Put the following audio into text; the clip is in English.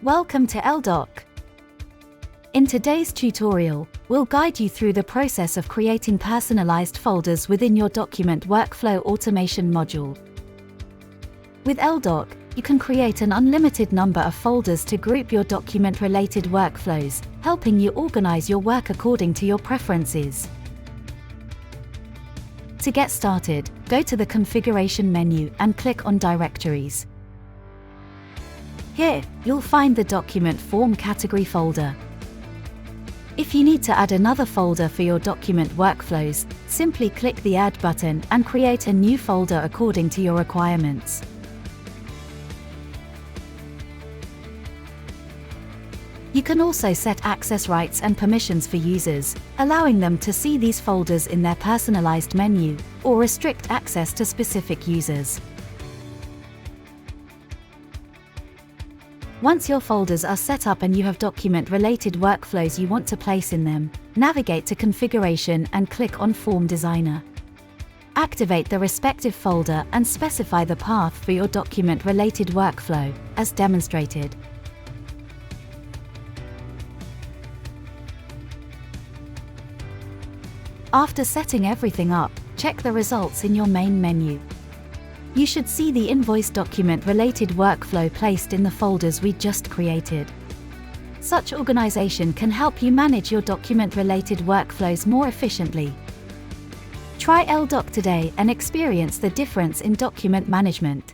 Welcome to elDoc. In today's tutorial, we'll guide you through the process of creating personalized folders within your document workflow automation module. With elDoc, you can create an unlimited number of folders to group your document-related workflows, helping you organize your work according to your preferences. To get started, go to the Configuration menu and click on Directories. Here, you'll find the Document Form category folder. If you need to add another folder for your document workflows, simply click the Add button and create a new folder according to your requirements. You can also set access rights and permissions for users, allowing them to see these folders in their personalized menu, or restrict access to specific users. Once your folders are set up and you have document-related workflows you want to place in them, navigate to Configuration and click on Form Designer. Activate the respective folder and specify the path for your document-related workflow, as demonstrated. After setting everything up, check the results in your main menu. You should see the invoice document-related workflow placed in the folders we just created. Such organization can help you manage your document-related workflows more efficiently. Try elDoc today and experience the difference in document management.